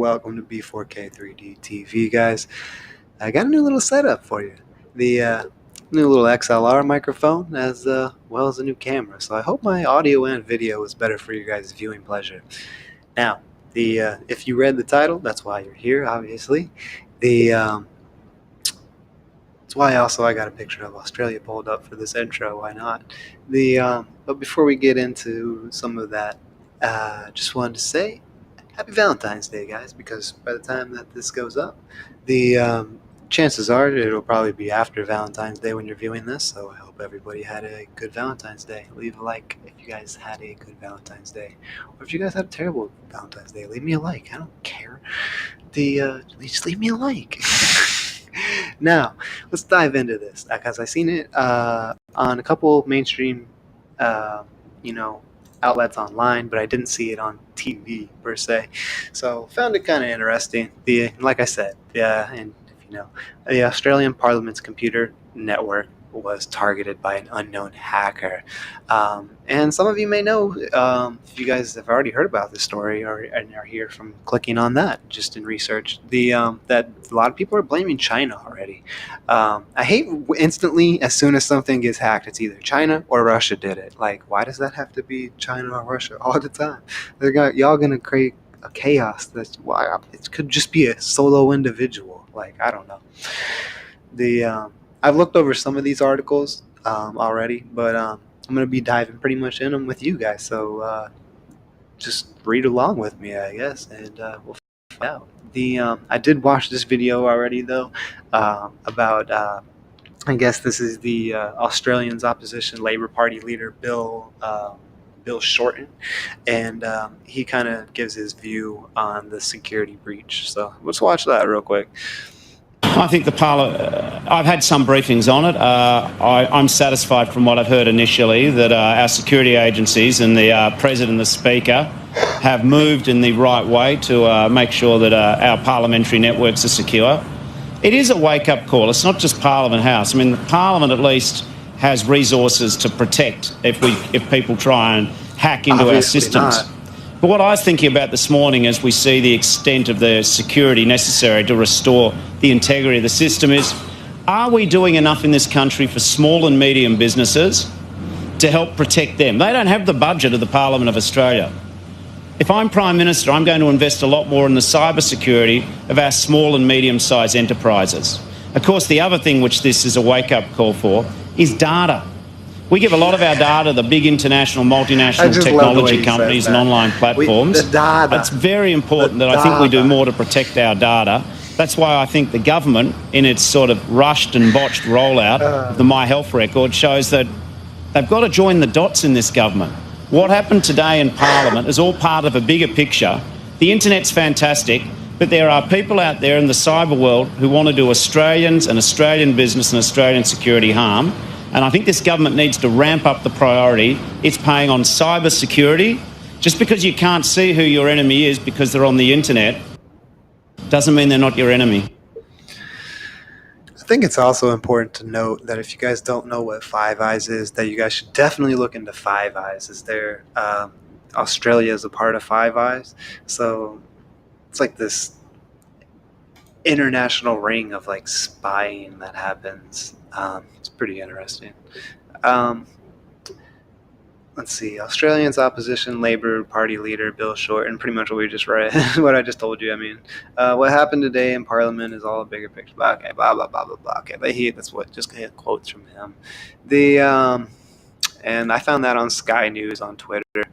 welcome to B4K 3D TV, guys. I got a new little setup for you. The new little XLR microphone, as well as a new camera. So I hope my audio and video is better for your guys' viewing pleasure. Now, if you read the title, that's why you're here, obviously. That's why also I got a picture of Australia pulled up for this intro. Why not? But before we get into some of that, just wanted to say Happy Valentine's Day, guys, because by the time that this goes up, the chances are it'll probably be after Valentine's Day when you're viewing this, so I hope everybody had a good Valentine's Day. Leave a like if you guys had a good Valentine's Day. Or if you guys had a terrible Valentine's Day, leave me a like. I don't care. Just leave me a like. Now, let's dive into this, because I've seen it on a couple mainstream, outlets online, but I didn't see it on TV per se. So found it kind of interesting. Like I said, and if you know, the Australian Parliament's computer network was targeted by an unknown hacker. And some of you may know, if you guys have already heard about this story and are here from clicking on that just in research, that a lot of people are blaming China already. I hate instantly as soon as something gets hacked, it's either China or Russia did it. Like, why does that have to be China or Russia all the time? Y'all gonna create a chaos. That's why it could just be a solo individual. Like, I don't know. I've looked over some of these articles already, but I'm going to be diving pretty much in them with you guys. So just read along with me, I guess, and we'll find out. I did watch this video already, though, about, I guess this is the Australians' opposition Labour Party leader, Bill Shorten, and he kind of gives his view on the security breach. So let's watch that real quick. I think I've had some briefings on it. I'm satisfied from what I've heard initially that our security agencies and the President and the Speaker have moved in the right way to make sure that our parliamentary networks are secure. It is a wake-up call. It's not just Parliament House. I mean, Parliament at least has resources to protect if people try and hack into our systems. Not. But what I was thinking about this morning as we see the extent of the security necessary to restore the integrity of the system is, are we doing enough in this country for small and medium businesses to help protect them? They don't have the budget of the Parliament of Australia. If I'm Prime Minister, I'm going to invest a lot more in the cyber security of our small and medium-sized enterprises. Of course, the other thing which this is a wake-up call for is data. We give a lot of our data to big international, multinational technology companies and online platforms. It's very important that I think we do more to protect our data. That's why I think the government, in its sort of rushed and botched rollout of the My Health record, shows that they've got to join the dots in this government. What happened today in Parliament is all part of a bigger picture. The internet's fantastic, but there are people out there in the cyber world who want to do Australians and Australian business and Australian security harm. And I think this government needs to ramp up the priority it's paying on cyber security. Just because you can't see who your enemy is because they're on the internet doesn't mean they're not your enemy. I think it's also important to note that if you guys don't know what Five Eyes is, that you guys should definitely look into Five Eyes. Australia is a part of Five Eyes, so it's like this international ring of like spying that happens. It's pretty interesting. Let's see. Australians' opposition Labour Party leader Bill Shorten, pretty much what we just read, what I just told you. I mean, what happened today in Parliament is all a bigger picture. Okay, blah blah blah blah blah. Okay, but that's what just quotes from him. And I found that on Sky News on Twitter.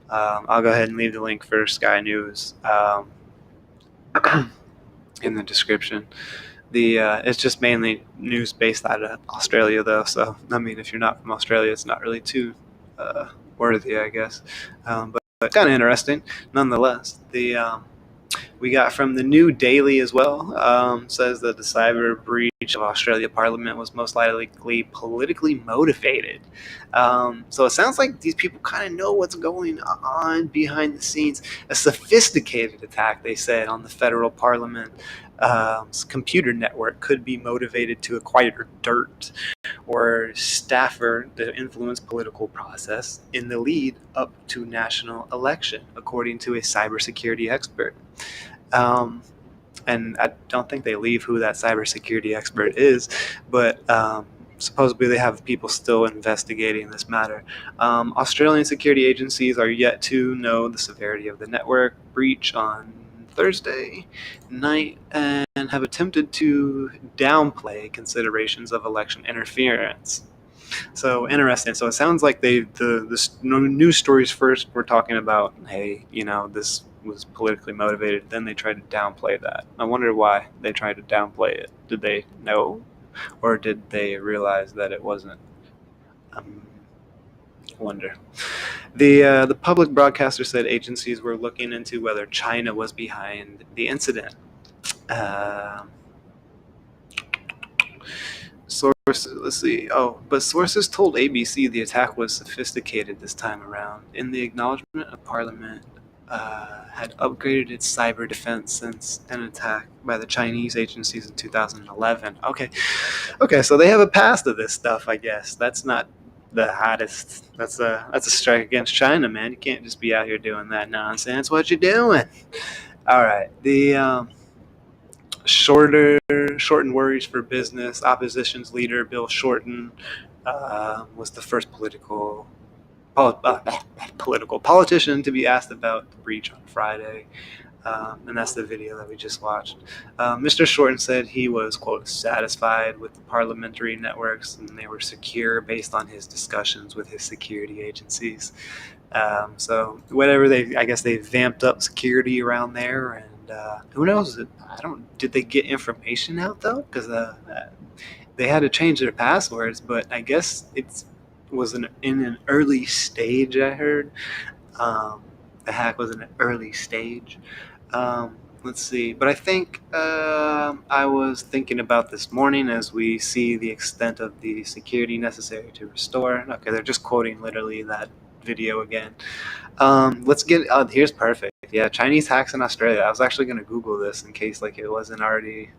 I'll go ahead and leave the link for Sky News in the description. It's just mainly news based out of Australia, though. So, I mean, if you're not from Australia, it's not really too worthy, I guess. But kind of interesting, nonetheless. We got from the New Daily as well, says that the cyber breach of Australia Parliament was most likely politically motivated. So it sounds like these people kind of know what's going on behind the scenes. A sophisticated attack, they said, on the federal Parliament computer network could be motivated to acquire dirt or staffer the influence political process in the lead up to national election, according to a cybersecurity expert. Um, and I don't think they leave who that cybersecurity expert is, but supposedly they have people still investigating this matter. Australian security agencies are yet to know the severity of the network breach on Thursday night and have attempted to downplay considerations of election interference. So interesting. So it sounds like the news stories first were talking about, hey, this was politically motivated. Then they tried to downplay that. I wonder why they tried to downplay it. Did they know, or did they realize that it wasn't? Um, wonder. The public broadcaster said agencies were looking into whether China was behind the incident. Uh, Sources, let's see. Oh, but sources told ABC the attack was sophisticated this time around. In the acknowledgement of Parliament, had upgraded its cyber defense since an attack by the Chinese agencies in 2011. Okay, so they have a past of this stuff, I guess. That's not the hottest. That's a strike against China, man. You can't just be out here doing that nonsense. What you doing? All right, the shorter shortened worries for business. Opposition's leader Bill Shorten was the first political politician to be asked about the breach on Friday. And that's the video that we just watched. Mr. Shorten said he was, quote, satisfied with the parliamentary networks and they were secure based on his discussions with his security agencies. So whatever I guess they vamped up security around there, and who knows? I don't. Did they get information out though? Because they had to change their passwords, but I guess it was in an early stage. I heard the hack was in an early stage. Let's see, but I think I was thinking about this morning as we see the extent of the security necessary to restore. Okay, they're just quoting literally that video again. Let's get. Here's perfect. Yeah, Chinese hacks in Australia. I was actually gonna Google this in case like it wasn't already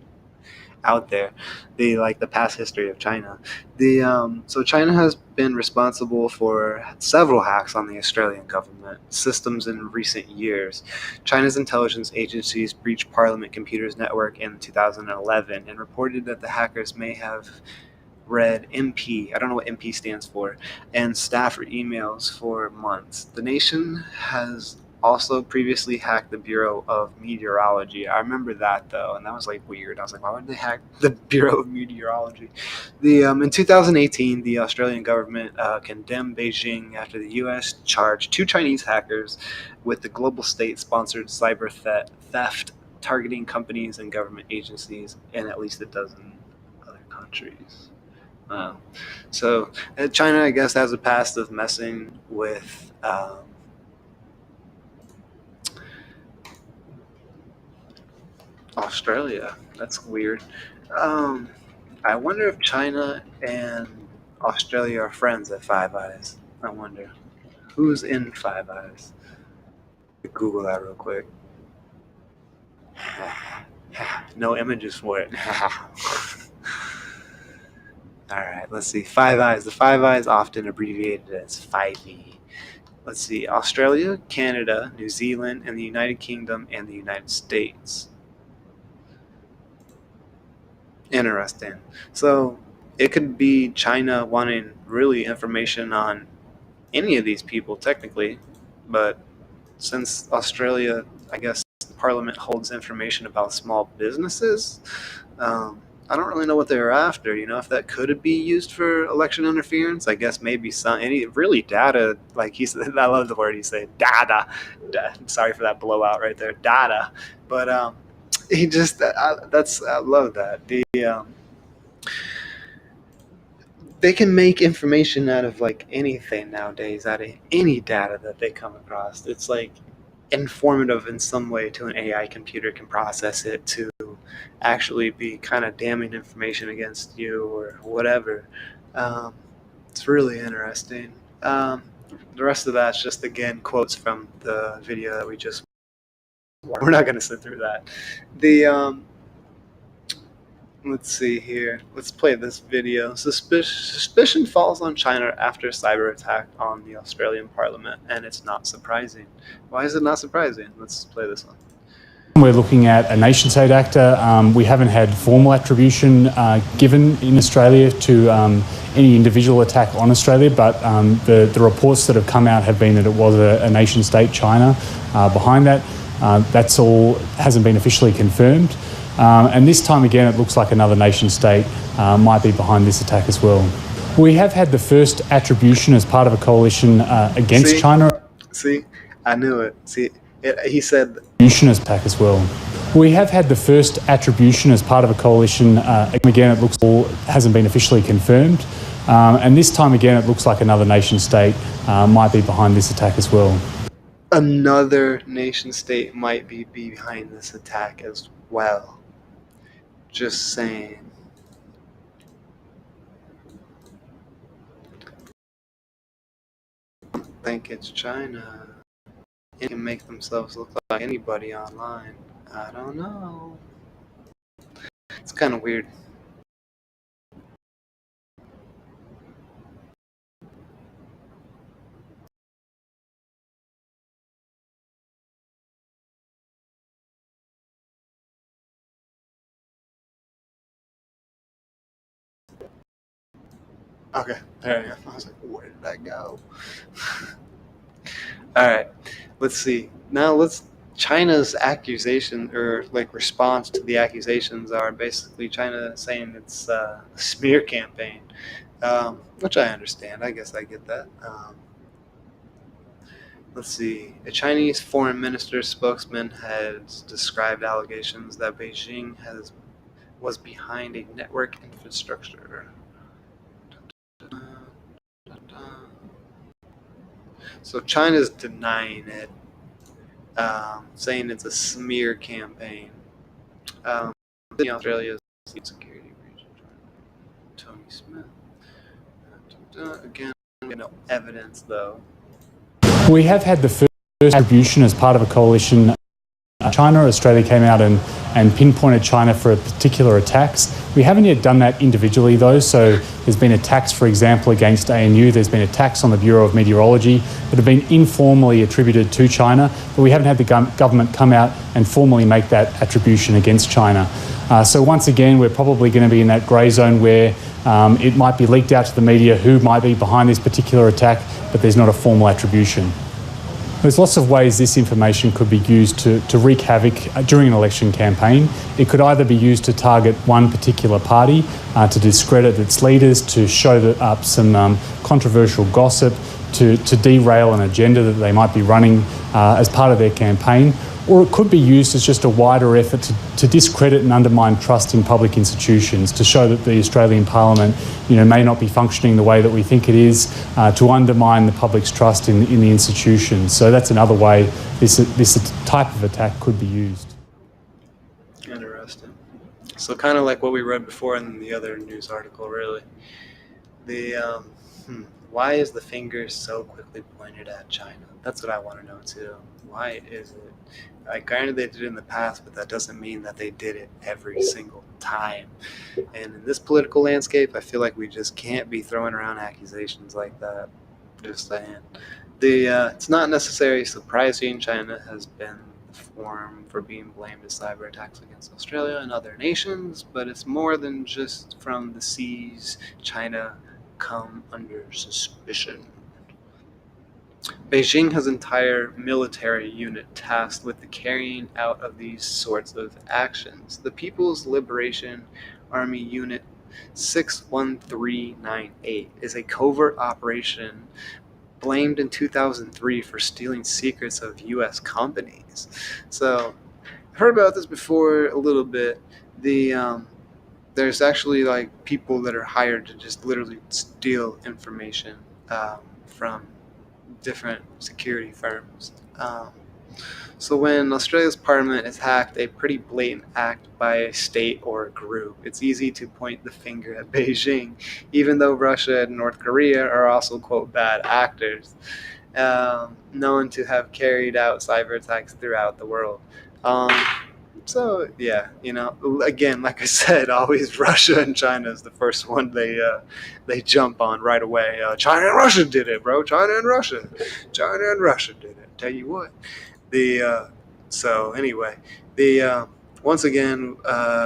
out there. The past history of China. The So China has been responsible for several hacks on the Australian government systems in recent years. China's intelligence agencies breached Parliament Computers Network in 2011 and reported that the hackers may have read MP, I don't know what MP stands for, and staffer emails for months. The nation has also previously hacked the Bureau of Meteorology. I remember that though, and that was like weird. I was like, why would they hack the Bureau of Meteorology? In 2018, the Australian government condemned Beijing after the U.S. charged two Chinese hackers with the global state-sponsored cyber theft targeting companies and government agencies in at least a dozen other countries. Wow. So China, I guess, has a past of messing with Australia. That's weird. Um, I wonder if China and Australia are friends at Five Eyes. I wonder who's in Five Eyes. Google that real quick. No images for it. All right, let's see. Five Eyes. The Five Eyes, often abbreviated as 5E. Let's see. Australia, Canada, New Zealand, and the United Kingdom and the United States. Interesting. So it could be China wanting really information on any of these people, technically, but since Australia, I guess, Parliament holds information about small businesses, I don't really know what they were after. If that could be used for election interference, I guess maybe any really data. Like he said, I love the word he said, data. Sorry for that blowout right there, data. But he just I love that. They can make information out of like anything nowadays, out of any data that they come across. It's like informative in some way to an AI computer can process it to actually be kind of damning information against you or whatever. Um, it's really interesting. The rest of that's just again quotes from the video that we just. We're not going to sit through that. The Let's see here. Let's play this video. Suspicion falls on China after cyber attack on the Australian Parliament, and it's not surprising. Why is it not surprising? Let's play this one. We're looking at a nation-state actor. We haven't had formal attribution given in Australia to any individual attack on Australia, but the reports that have come out have been that it was a nation-state, China, behind that. That's all hasn't been officially confirmed. And this time again, it looks like another nation-state might be behind this attack as well. We have had the first attribution as part of a coalition against China. See, I knew it. See, he said Attribution attack as well. We have had the first attribution as part of a coalition. Again, it looks all hasn't been officially confirmed. And this time again, it looks like another nation-state might be behind this attack as well. Another nation-state might be behind this attack as well. Just saying. I don't think it's China. They can make themselves look like anybody online. I don't know. It's kind of weird. Okay, there you go. I was like, where did that go? Alright, let's see. Now China's accusation or like response to the accusations are basically China saying it's a smear campaign, which I understand. I guess I get that. Let's see. A Chinese foreign minister spokesman has described allegations that Beijing was behind a network infrastructure. So China's denying it, saying it's a smear campaign. Australia's security region, Tony Smith. Again, no evidence though. We have had the first attribution as part of a coalition. China, Australia came out and pinpointed China for particular attacks. We haven't yet done that individually though, so there's been attacks, for example, against ANU, there's been attacks on the Bureau of Meteorology that have been informally attributed to China, but we haven't had the government come out and formally make that attribution against China. So once again, we're probably going to be in that grey zone where it might be leaked out to the media who might be behind this particular attack, but there's not a formal attribution. There's lots of ways this information could be used to wreak havoc during an election campaign. It could either be used to target one particular party, to discredit its leaders, to show up some controversial gossip, to derail an agenda that they might be running as part of their campaign. Or it could be used as just a wider effort to discredit and undermine trust in public institutions, to show that the Australian Parliament, may not be functioning the way that we think it is, to undermine the public's trust in the institutions. So that's another way this type of attack could be used. Interesting. So kind of like what we read before in the other news article, really. Why is the finger so quickly pointed at China? That's what I want to know too. Why is it? Granted, they did it in the past, but that doesn't mean that they did it every single time. And in this political landscape, I feel like we just can't be throwing around accusations like that. Just saying. It's not necessarily surprising China has been the forum for being blamed as cyber attacks against Australia and other nations, but it's more than just from the seas China come under suspicion. Beijing has an entire military unit tasked with the carrying out of these sorts of actions. The People's Liberation Army Unit 61398 is a covert operation blamed in 2003 for stealing secrets of U.S. companies. So, I've heard about this before a little bit. There's actually people that are hired to just literally steal information from different security firms. So when Australia's parliament is hacked, a pretty blatant act by a state or a group, it's easy to point the finger at Beijing, even though Russia and North Korea are also, quote, bad actors, known to have carried out cyber attacks throughout the world. So yeah, again, like I said, always Russia and China is the first one they jump on right away. China and Russia did it, bro. China and Russia did it. Tell you what, So anyway, the once again,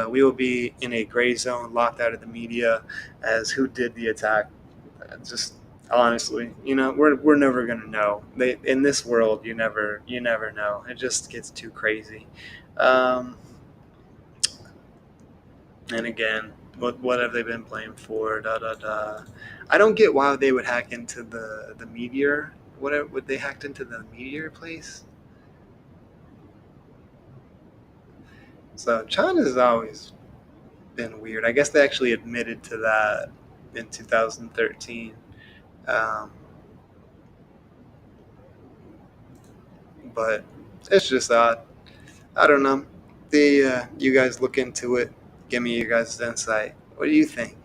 we will be in a gray zone, locked out of the media as who did the attack. Just honestly, we're never gonna know. In this world, you never know. It just gets too crazy. Um, and again, what have they been blamed for? Da da da. I don't get why they would hack into the meteor. What would they hacked into the meteor place? So China's always been weird. I guess they actually admitted to that in 2013. Um, but it's just odd. I don't know. You guys look into it. Give me your guys' insight. What do you think?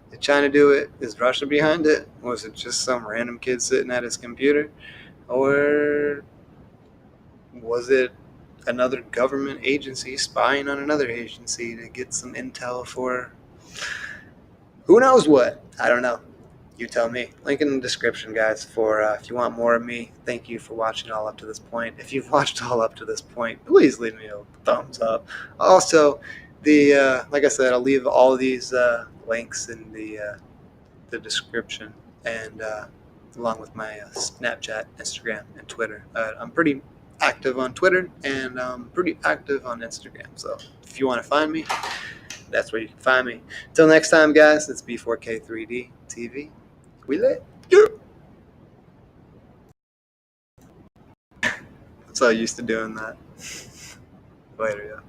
Did China do it? Is Russia behind it? Was it just some random kid sitting at his computer? Or was it another government agency spying on another agency to get some intel for who knows what? I don't know. You tell me. Link in the description, guys, for if you want more of me. Thank you for watching all up to this point. If you've watched all up to this point, please leave me a thumbs up. Also, like I said, I'll leave all of these links in the description, and along with my Snapchat, Instagram, and Twitter. I'm pretty active on Twitter, and I'm pretty active on Instagram. So if you want to find me, that's where you can find me. Till next time, guys, it's B4K3D TV. We lit. Yeah. I'm so used to doing that. Later, yeah.